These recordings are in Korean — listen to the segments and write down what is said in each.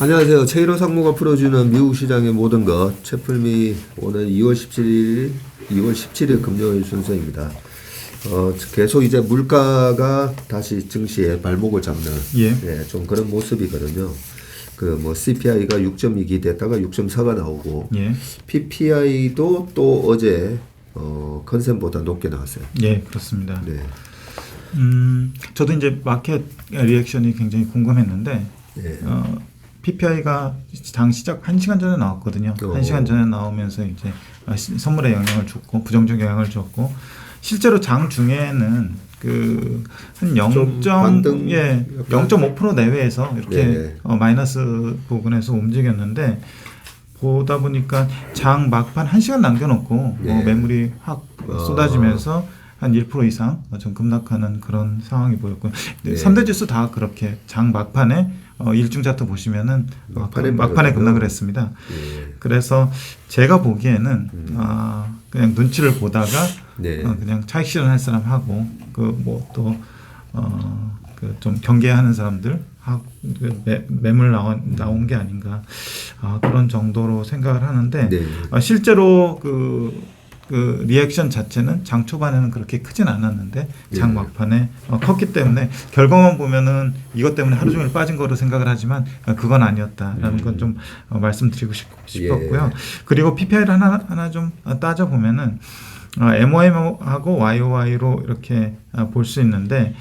안녕하세요. 최일호 상무가 풀어주는 미국 시장의 모든 것. 최풀미 오늘 2월 17일 금요일 순서입니다. 계속 이제 물가가 다시 증시에 발목을 잡는 좀 그런 모습이거든요. CPI가 6.2 기대했다가 6.4가 나오고 PPI도 또 어제 컨센보다 높게 나왔어요. 예, 그렇습니다. 네. 저도 이제 마켓 리액션이 굉장히 궁금했는데 PPI가 장 시작 1시간 전에 나왔거든요. 1시간 전에 나오면서 이제 선물에 영향을 줬고 부정적 영향을 줬고 실제로 장 중에는 한 0.5% 내외에서 이렇게 마이너스 부근에서 움직였는데 보다 보니까 장 막판 1시간 남겨놓고 매물이 확 쏟아지면서 한 1% 이상 좀 급락하는 그런 상황이 보였고요. 3대 지수 다 그렇게 장 막판에 일중 차트 보시면은 막판에 급락을 했습니다. 그래서 제가 보기에는 그냥 눈치를 보다가 그냥 차익 실현할 사람 하고 좀 경계하는 사람들 매물 나온 게 아닌가 그런 정도로 생각을 하는데 실제로 그 리액션 자체는 장 초반에는 그렇게 크진 않았는데 장 막판에 컸기 때문에 결과만 보면은 이것 때문에 하루 종일 빠진 거로 생각을 하지만 그건 아니었다라는 건 좀 말씀드리고 싶었고요. 그리고 PPI를 하나 좀 따져 보면은 MOM하고 YOY로 이렇게 볼 수 있는데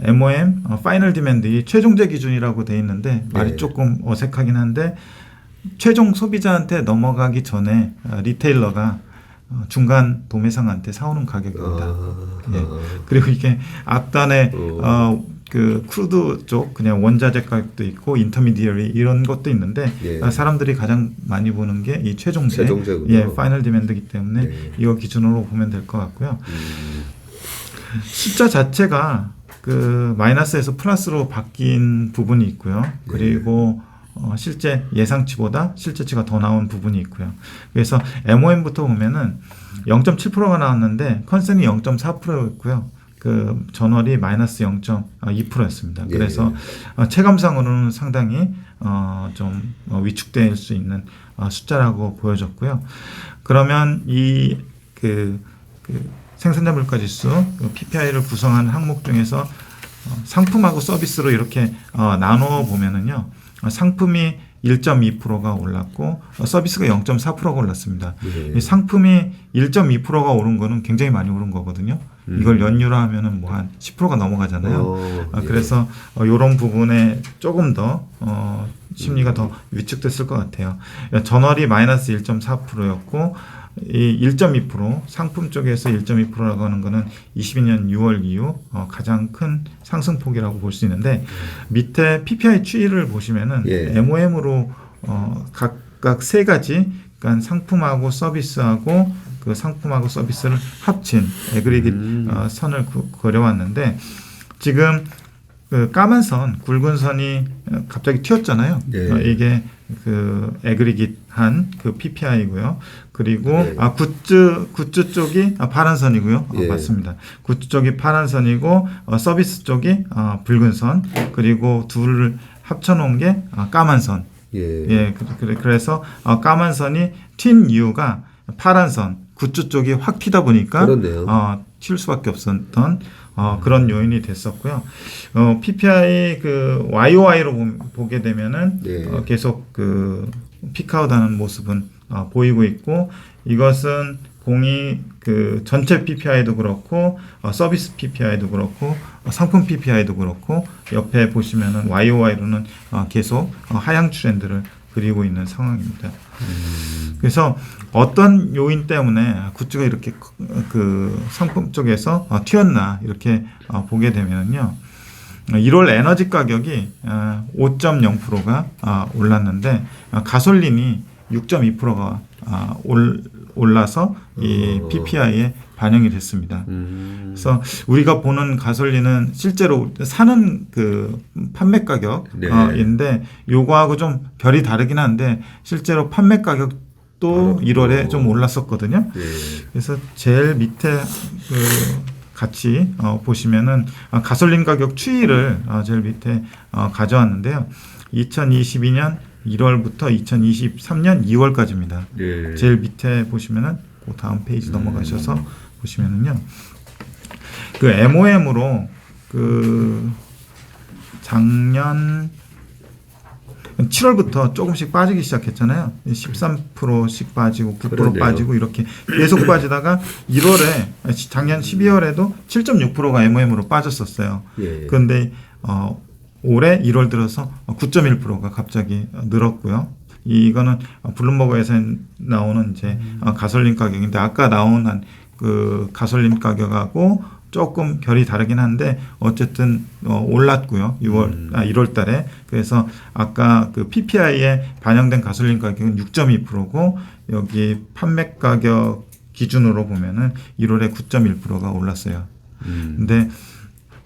MOM 파이널 디맨드 최종재 기준이라고 돼 있는데 말이 조금 어색하긴 한데 최종 소비자한테 넘어가기 전에 리테일러가 중간 도매상한테 사오는 가격입니다. 그리고 이게 앞단에 그 크루드 쪽 그냥 원자재 가격도 있고 인터미디어리 이런 것도 있는데 사람들이 가장 많이 보는 게 이 최종재 파이널 디맨드이기 때문에 이거 기준으로 보면 될 것 같고요. 숫자 자체가 그 마이너스에서 플러스로 바뀐 부분이 있고요. 그리고 실제 예상치보다 실제치가 더 나온 부분이 있고요. 그래서 MOM부터 보면은 0.7%가 나왔는데 컨센이 0.4%였고요. 그 전월이 마이너스 0.2%였습니다. 그래서 체감상으로는 상당히 좀 위축될 수 있는 숫자라고 보여졌고요. 그러면 이 생산자 물가 지수 PPI를 구성하는 항목 중에서 상품하고 서비스로 이렇게 나누어 보면은요. 상품이 1.2%가 올랐고 서비스가 0.4%가 올랐습니다. 이 상품이 1.2%가 오른 거는 굉장히 많이 오른 거거든요. 이걸 연유로 하면은 뭐 한 10%가 넘어가잖아요. 그래서 이런 부분에 조금 더 심리가 더 위축됐을 것 같아요. 전월이 마이너스 1.4%였고 이 1.2% 상품 쪽에서 1.2%라고 하는 거는 22년 6월 이후 가장 큰 상승폭이라고 볼 수 있는데 밑에 PPI 추이를 보시면은 MOM으로 각각 세 가지 그러니까 상품하고 서비스하고 그 상품하고 서비스를 합친 에그리깃 선을 그려왔는데 지금 그 까만 선, 굵은 선이 갑자기 튀었잖아요. 이게 그 에그리깃한 그 PPI고요. 그리고 굿즈 쪽이 파란 선이고요. 맞습니다. 굿즈 쪽이 파란 선이고 서비스 쪽이 붉은 선. 그리고 둘을 합쳐놓은 게 까만 선. 그래서 까만 선이 튄 이유가 파란 선, 굿즈 쪽이 확 튀다 보니까 튈 수밖에 없었던 그런 요인이 됐었고요. PPI 그 YOY로 보게 되면은 계속 그 피크아웃하는 모습은 보이고 있고 이것은 공이 그 전체 PPI도 그렇고 서비스 PPI도 그렇고 상품 PPI도 그렇고 옆에 보시면은 YOY로는 계속 하향 트렌드를 그리고 있는 상황입니다. 그래서 어떤 요인 때문에 굿즈가 이렇게 그 상품 쪽에서 튀었나 이렇게 보게 되면요. 1월 에너지 가격이 5.0%가 올랐는데 가솔린이 6.2%가 올라서 이 PPI에 반영이 됐습니다. 그래서 우리가 보는 가솔린은 실제로 사는 그 판매 가격인데 요거하고 좀 결이 다르긴 한데 실제로 판매 가격도 1월에 좀 올랐었거든요. 그래서 제일 밑에 그 같이 보시면은 가솔린 가격 추이를 제일 밑에 가져왔는데요. 2022년 1월부터 2023년 2월까지입니다. 네. 제일 밑에 보시면은 그 다음 페이지 넘어가셔서 보시면은요. 그 MOM으로 그 작년 7월부터 조금씩 빠지기 시작했잖아요. 13%씩 빠지고 9% 그러네요. 빠지고 이렇게 계속 빠지다가 1월에 작년 12월에도 7.6%가 MOM으로 빠졌었어요. 예. 그런데 올해 1월 들어서 9.1%가 갑자기 늘었고요. 이거는 블룸버그에서 나오는 이제 가솔린 가격인데 아까 나온 그 가솔린 가격하고 조금 결이 다르긴 한데 어쨌든 올랐고요. 1월 달에. 그래서 아까 그 PPI에 반영된 가솔린 가격은 6.2%고 여기 판매 가격 기준으로 보면은 1월에 9.1%가 올랐어요. 근데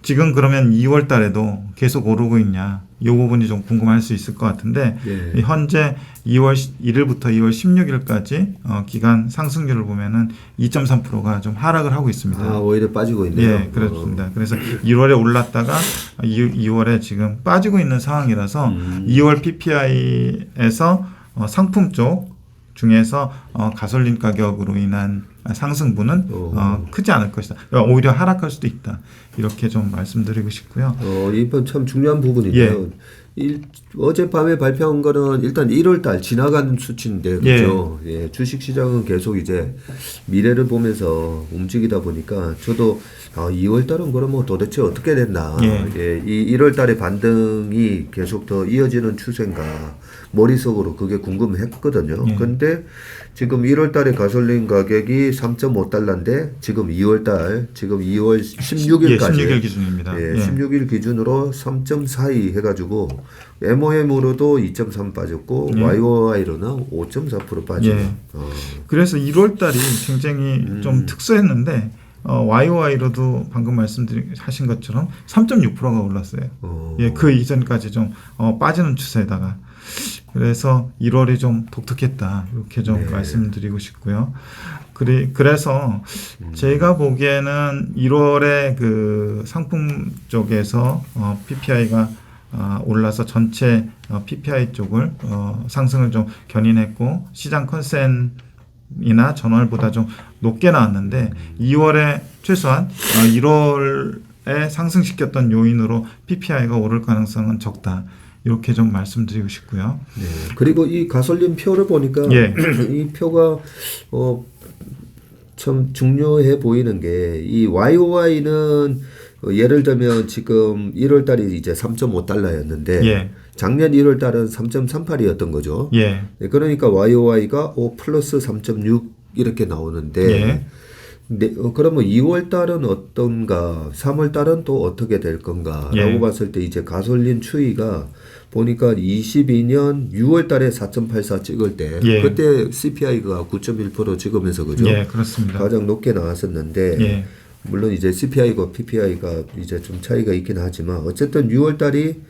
지금 그러면 2월 달에도 계속 오르고 있냐? 이 부분이 좀 궁금할 수 있을 것 같은데 예. 현재 2월 1일부터 2월 16일까지 기간 상승률을 보면은 2.3%가 좀 하락을 하고 있습니다. 아, 오히려 빠지고 있네요. 예, 그렇습니다. 그래서 1월에 올랐다가 2월에 지금 빠지고 있는 상황이라서 2월 PPI에서 상품 쪽 중에서 가솔린 가격으로 인한 상승분은 크지 않을 것이다. 오히려 하락할 수도 있다. 이렇게 좀 말씀드리고 싶고요. 이번 참 중요한 부분이네요. 어젯밤에 발표한 거는 일단 1월 달 지나가는 수치인데, 그죠? 예, 주식 시장은 계속 이제 미래를 보면서 움직이다 보니까 저도 2월 달은 그럼 뭐 도대체 어떻게 됐나. 예, 이 1월 달의 반등이 계속 더 이어지는 추세인가. 머릿속으로 그게 궁금했거든요. 근데 지금 1월 달에 가솔린 가격이 3.5달러인데 지금 2월 달, 지금 2월 16일까지. 16일 기준입니다. 예, 16일 기준으로 3.42 해가지고 MOM으로도 2.3 빠졌고 YOY로는 5.4% 빠지네요. 그래서 1월 달이 굉장히 좀 특수했는데 YOY로도 방금 말씀하신 것처럼 3.6%가 올랐어요. 예, 그 이전까지 좀 빠지는 추세에다가 그래서 1월이 좀 독특했다 이렇게 좀 말씀드리고 싶고요. 그래서 제가 보기에는 1월에 그 상품 쪽에서 PPI가 올라서 전체 PPI 쪽을 상승을 좀 견인했고 시장 컨센이나 전월보다 좀 높게 나왔는데 2월에 최소한 1월에 상승시켰던 요인으로 PPI가 오를 가능성은 적다. 이렇게 좀 말씀드리고 싶고요. 네. 그리고 이 가솔린 표를 보니까 이 표가 참 중요해 보이는 게 이 YOY는 예를 들면 지금 1월 달이 이제 3.5달러였는데 작년 1월 달은 3.38이었던 거죠. 그러니까 YOY가 플러스 3.6 이렇게 나오는데 그러면 2월 달은 어떤가, 3월 달은 또 어떻게 될 건가라고 봤을 때 이제 가솔린 추이가 보니까 22년 6월 달에 4.84 찍을 때 그때 CPI가 9.1% 찍으면서 그죠? 그렇습니다. 가장 높게 나왔었는데 물론 이제 CPI가 PPI가 이제 좀 차이가 있긴 하지만 어쨌든 6월 달이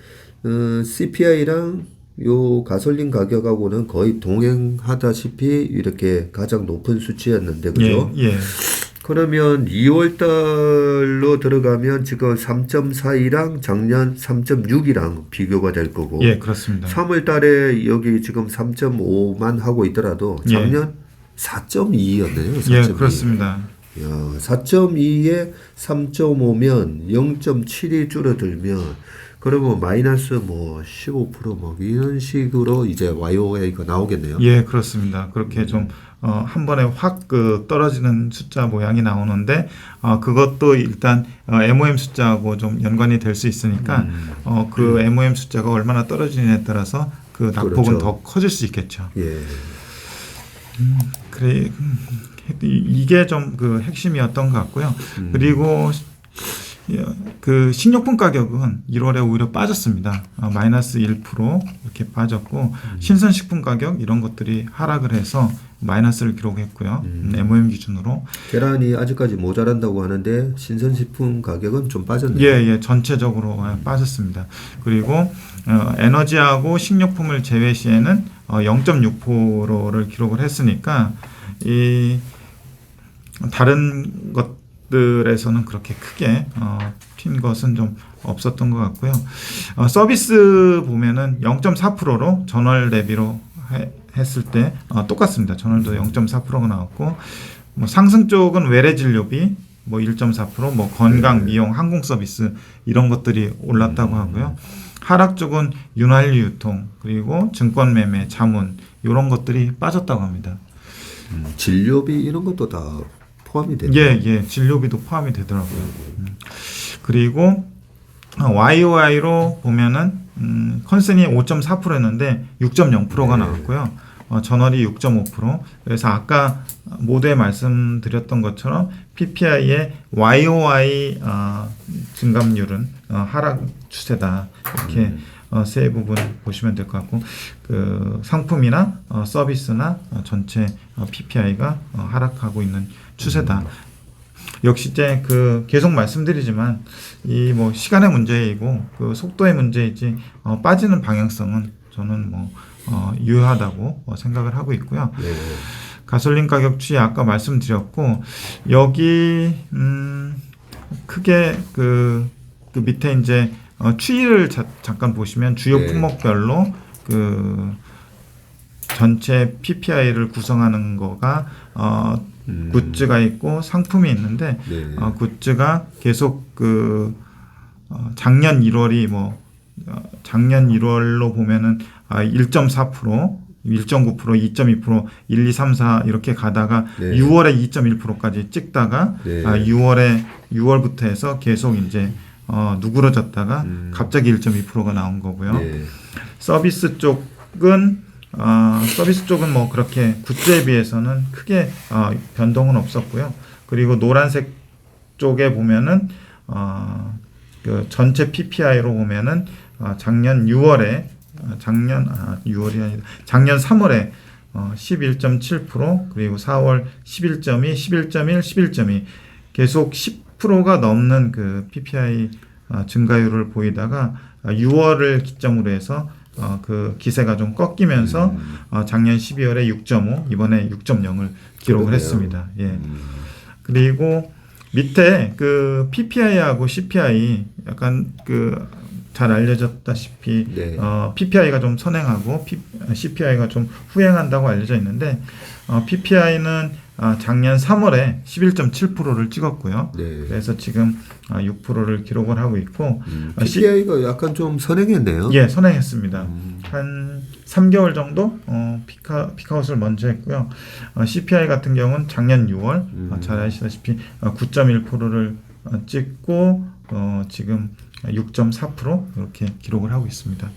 CPI랑 요 가솔린 가격하고는 거의 동행하다시피 이렇게 가장 높은 수치였는데 그죠? 그러면 2월 달로 들어가면 지금 3.42랑 작년 3.6이랑 비교가 될 거고. 그렇습니다. 3월 달에 여기 지금 3.5만 하고 있더라도 작년 4.2였네요. 4.2. 그렇습니다. 4.2에 3.5면 0.7이 줄어들면 그러면 마이너스 뭐 15% 이런 식으로 이제 YOY가 나오겠네요. 그렇습니다. 그렇게 좀 한 번에 확 떨어지는 숫자 모양이 나오는데 그것도 일단 MOM 숫자하고 좀 연관이 될 수 있으니까 그 MOM 숫자가 얼마나 떨어지느냐에 따라서 그 낙폭은 더 커질 수 있겠죠. 그래 이게 좀 그 핵심이었던 것 같고요. 그리고 그 식료품 가격은 1월에 오히려 빠졌습니다. 마이너스 1% 이렇게 빠졌고 신선식품 가격 이런 것들이 하락을 해서 마이너스를 기록했고요. MOM 기준으로. 계란이 아직까지 모자란다고 하는데 신선식품 가격은 좀 빠졌네요. 전체적으로 빠졌습니다. 그리고 에너지하고 식료품을 제외 시에는 0.6%를 기록을 했으니까 이 다른 것 것들에서는 그렇게 크게 튄 것은 좀 없었던 것 같고요. 서비스 보면은 0.4%로 전월 대비로 했을 때 똑같습니다. 전월도 0.4%가 나왔고, 뭐 상승 쪽은 외래 진료비 뭐 1.4%, 뭐 건강, 미용, 항공 서비스 이런 것들이 올랐다고 하고요. 하락 쪽은 윤활유 유통, 그리고 증권 매매, 자문 이런 것들이 빠졌다고 합니다. 진료비 이런 것도 다 포함이 되나요? 예, 진료비도 포함이 되더라고요. 그리고 YOY로 보면은 컨센이 5.4%였는데 6.0%가 나왔고요. 전월이 6.5%. 그래서 아까 모두에 말씀드렸던 것처럼 PPI의 YOY 증감률은 하락 추세다. 이렇게 세 부분 보시면 될 것 같고, 그 상품이나 서비스나 전체 PPI가 하락하고 있는 추세다. 역시 이제 그 계속 말씀드리지만 이 뭐 시간의 문제이고 그 속도의 문제이지 빠지는 방향성은 저는 뭐 유효하다고 생각을 하고 있고요. 네. 가솔린 가격 추이 아까 말씀드렸고, 여기 크게 그 밑에 이제 추이를 잠깐 보시면 주요 네. 품목별로 그 전체 PPI를 구성하는 거가 굿즈가 있고 상품이 있는데, 네. 굿즈가 계속 그 작년 1월이 뭐 작년 1월로 보면은 1.4%, 1.9%, 2.2%, 1, 2, 3, 4 이렇게 가다가 네. 6월에 2.1%까지 찍다가 네. 6월부터 해서 계속 이제 누그러졌다가 갑자기 1.2%가 나온 거고요. 네. 서비스 쪽은 뭐 그렇게 굿즈에 비해서는 크게 변동은 없었고요. 그리고 노란색 쪽에 보면은 그 전체 PPI로 보면은 작년 6월에 작년 3월에 11.7%, 그리고 4월 11.2, 11.1, 11.2 계속 10%가 넘는 그 PPI 증가율을 보이다가 6월을 기점으로 해서 그 기세가 좀 꺾이면서 작년 12월에 6.5, 이번에 6.0을 기록을 그러네요. 했습니다. 예. 그리고 밑에 그 PPI하고 CPI 약간 그 잘 알려졌다시피 네. PPI가 좀 선행하고 CPI가 좀 후행한다고 알려져 있는데, PPI는 작년 3월에 11.7%를 찍었고요. 네. 그래서 지금 6%를 기록을 하고 있고, PPI가 약간 좀 선행했네요. 예, 선행했습니다. 한 3개월 정도 피크아웃을 먼저 했고요. CPI 같은 경우는 작년 6월 잘 아시다시피 9.1%를 찍고 지금 6.4% 이렇게 기록을 하고 있습니다.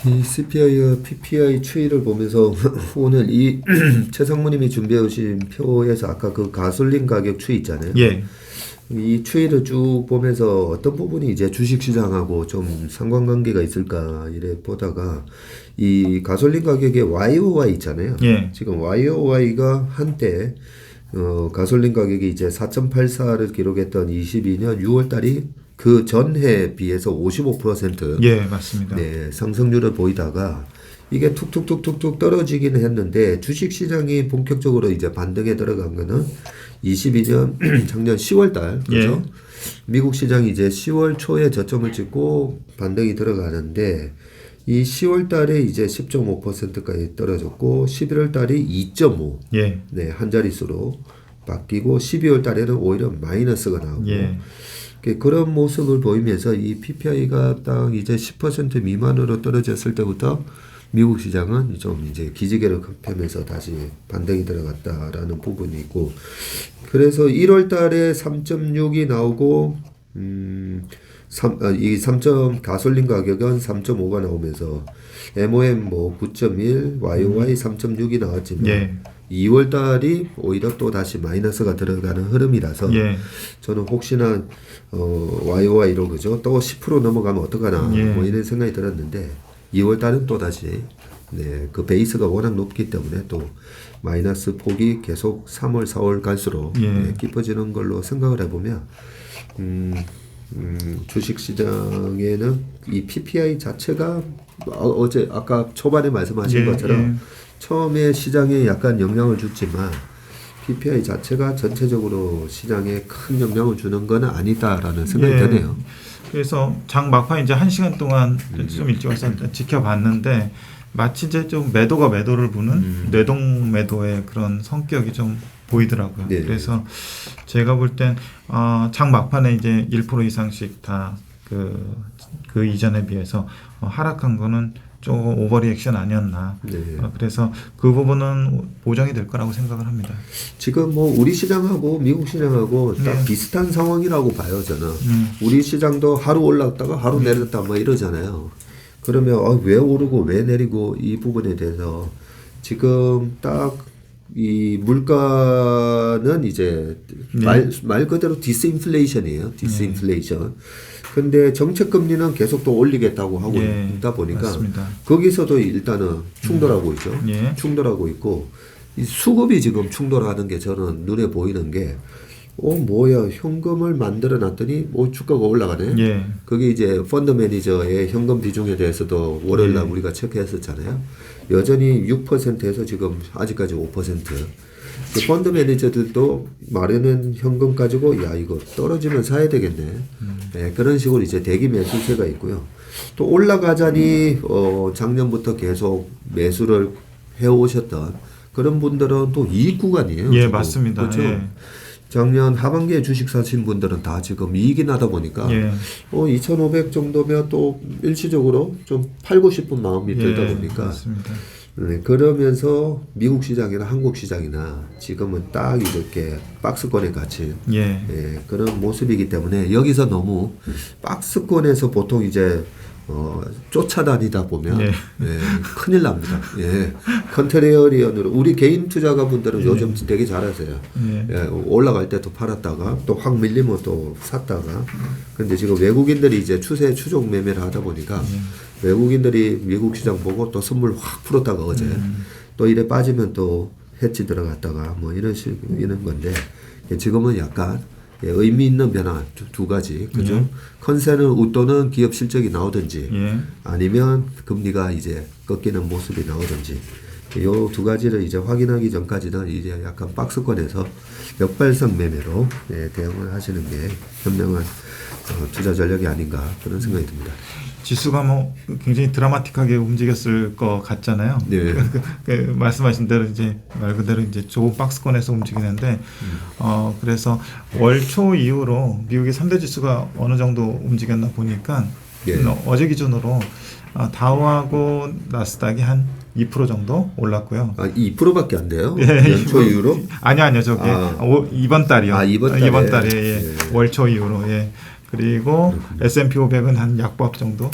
이 CPI와 PPI 추이를 보면서 오늘 이 최상무님이 준비해 오신 표에서 아까 그 가솔린 가격 추이 있잖아요. 예. 이 추이를 쭉 보면서 어떤 부분이 이제 주식시장하고 좀 상관관계가 있을까 이래 보다가, 이 가솔린 가격의 YOY 있잖아요. 예. 지금 YOY가 한때 가솔린 가격이 이제 4.84를 기록했던 22년 6월 달이 그 전해에 비해서 55% 예, 맞습니다. 네, 상승률을 보이다가 이게 툭툭툭툭툭 떨어지기는 했는데, 주식시장이 본격적으로 이제 반등에 들어간 거는 22년 작년 10월 달, 그죠? 예. 미국 시장이 이제 10월 초에 저점을 찍고 반등이 들어가는데, 이 10월 달에 이제 10.5%까지 떨어졌고, 11월 달이 2.5, 예. 네, 한 자릿수로 바뀌고, 12월 달에는 오히려 마이너스가 나오고, 예. 그런 모습을 보이면서 이 PPI가 딱 이제 10% 미만으로 떨어졌을 때부터 미국 시장은 좀 이제 기지개를 펴면서 다시 반등이 들어갔다라는 부분이 있고, 그래서 1월 달에 3.6이 나오고, 이 3. 가솔린 가격은 3.5가 나오면서 MOM 뭐 9.1, YOY 3.6이 나왔지만, 예. 2월 달이 오히려 또 다시 마이너스가 들어가는 흐름이라서, 예. 저는 혹시나 YOY로 그죠? 또 10% 넘어가면 어떡하나 예. 뭐 이런 생각이 들었는데, 2월 달은 또 다시 그 베이스가 워낙 높기 때문에 또 마이너스 폭이 계속 3월, 4월 갈수록 예. 깊어지는 걸로 생각을 해보면, 주식 시장에는 이 PPI 자체가 어제 아까 초반에 말씀하신 예, 것처럼 예. 처음에 시장에 약간 영향을 줬지만, PPI 자체가 전체적으로 시장에 큰 영향을 주는 건 아니다라는 생각이 드네요. 그래서 장 막판 이제 1시간 동안 좀 일찍 와서 지켜봤는데 마치 이제 좀 매도가 매도를 부는 뇌동 매도의 그런 성격이 좀 보이더라고요. 네. 그래서 제가 볼 땐 장 막판에 이제 1% 이상씩 다 그 이전에 비해서 하락한 거는 조금 오버리액션 아니었나. 네. 그래서 그 부분은 보정이 될 거라고 생각을 합니다. 지금 뭐 우리 시장하고 미국 시장하고 딱 네. 비슷한 상황이라고 봐요, 저는. 우리 시장도 하루 올랐다가 하루 내렸다 뭐 이러잖아요. 그러면 왜 오르고 왜 내리고 이 부분에 대해서 지금 딱 이 물가는 이제 말 그대로 디스인플레이션이에요. 디스인플레이션. 근데 정책 금리는 계속 또 올리겠다고 하고 있다 보니까 맞습니다. 거기서도 일단은 충돌하고 있죠. 충돌하고 있고 이 수급이 지금 충돌하는 게 저는 눈에 보이는 게 뭐야 현금을 만들어 놨더니 주가가 올라가네. 그게 이제 펀드 매니저의 현금 비중에 대해서도 월요일 날 우리가 체크했었잖아요. 여전히 6%에서 지금 아직까지 5%. 그 펀드 매니저들도 마련한 현금 가지고 이거 떨어지면 사야 되겠네. 네, 그런 식으로 이제 대기 매수세가 있고요. 또 올라가자니 작년부터 계속 매수를 해오셨던 그런 분들은 또 이익 구간이에요. 예, 맞습니다. 그렇죠. 작년 하반기에 주식 사신 분들은 다 지금 이익이 나다 보니까 2,500 정도면 또 일시적으로 좀 팔고 싶은 마음이 들다 보니까 맞습니다. 네, 그러면서 미국 시장이나 한국 시장이나 지금은 딱 이렇게 박스권에 갇힌 그런 모습이기 때문에 여기서 너무 박스권에서 보통 이제 쫓아다니다 보면 큰일 납니다. 컨트레리언으로 우리 개인 투자가분들은 요즘 되게 잘하세요. 올라갈 때 또 팔았다가 또 확 밀리면 또 샀다가 근데 지금 외국인들이 이제 추세 추종 매매를 하다 보니까 외국인들이 미국 시장 보고 또 선물 확 풀었다가 어제 또 이래 빠지면 또 해치 들어갔다가 뭐 이런 건데 지금은 약간 의미 있는 변화 두 가지, 그죠? 컨센을 웃도는 기업 실적이 나오든지, 아니면 금리가 이제 꺾이는 모습이 나오든지, 요 두 가지를 이제 확인하기 전까지는 이제 약간 박스권에서 역발상 매매로 대응을 하시는 게 현명한 투자 전략이 아닌가 그런 생각이 듭니다. 지수가 뭐 굉장히 드라마틱하게 움직였을 것 같잖아요. 말씀하신 대로 이제 말 그대로 이제 좁은 박스권에서 움직이는데 그래서 월초 이후로 미국의 3대 지수가 어느 정도 움직였나 보니까 어제 기준으로 다우하고 나스닥이 한 2% 정도 올랐고요. 2%밖에 안 돼요? 연초 이후로? 아니요. 저기 이번 달이요. 이번 달에 월초 이후로 그리고 S&P 500은 한 약보합 정도,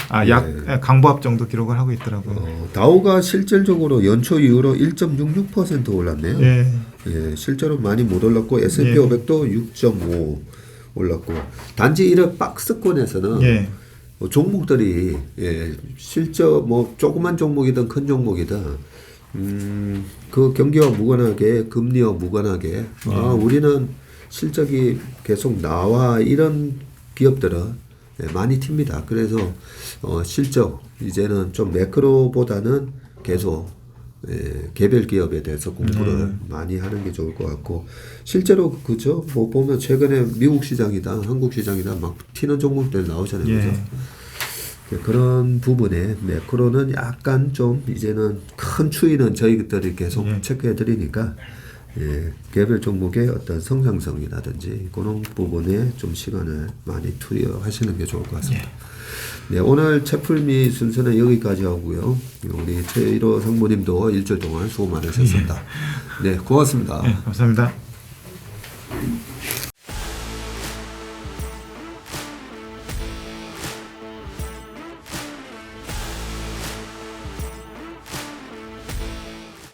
강보합 정도 기록을 하고 있더라고요. 다우가 실질적으로 연초 이후로 1.66% 올랐네요. 실제로 많이 못 올랐고 S&P 500도 6.5 올랐고 단지 이런 박스권에서는 종목들이 실적 뭐 조그만 종목이든 큰 종목이든 그 경기와 무관하게 금리와 무관하게 우리는 실적이 계속 나와 이런 기업들은 많이 튑니다. 그래서 실적 이제는 좀 매크로보다는 계속 개별 기업에 대해서 공부를 많이 하는 게 좋을 것 같고 실제로 그죠? 뭐 보면 최근에 미국 시장이다, 한국 시장이다 막 튀는 종목들 나오잖아요, 그죠? 그런 부분에 매크로는 약간 좀 이제는 큰 추이는 저희들이 계속 체크해 드리니까. 개별 종목의 어떤 성장성이라든지 그런 부분에 좀 시간을 많이 투여하시는 게 좋을 것 같습니다. 오늘 채플미 순서는 여기까지 하고요. 우리 최일호 상무님도 일주일 동안 수고 많으셨습니다. 고맙습니다. 감사합니다.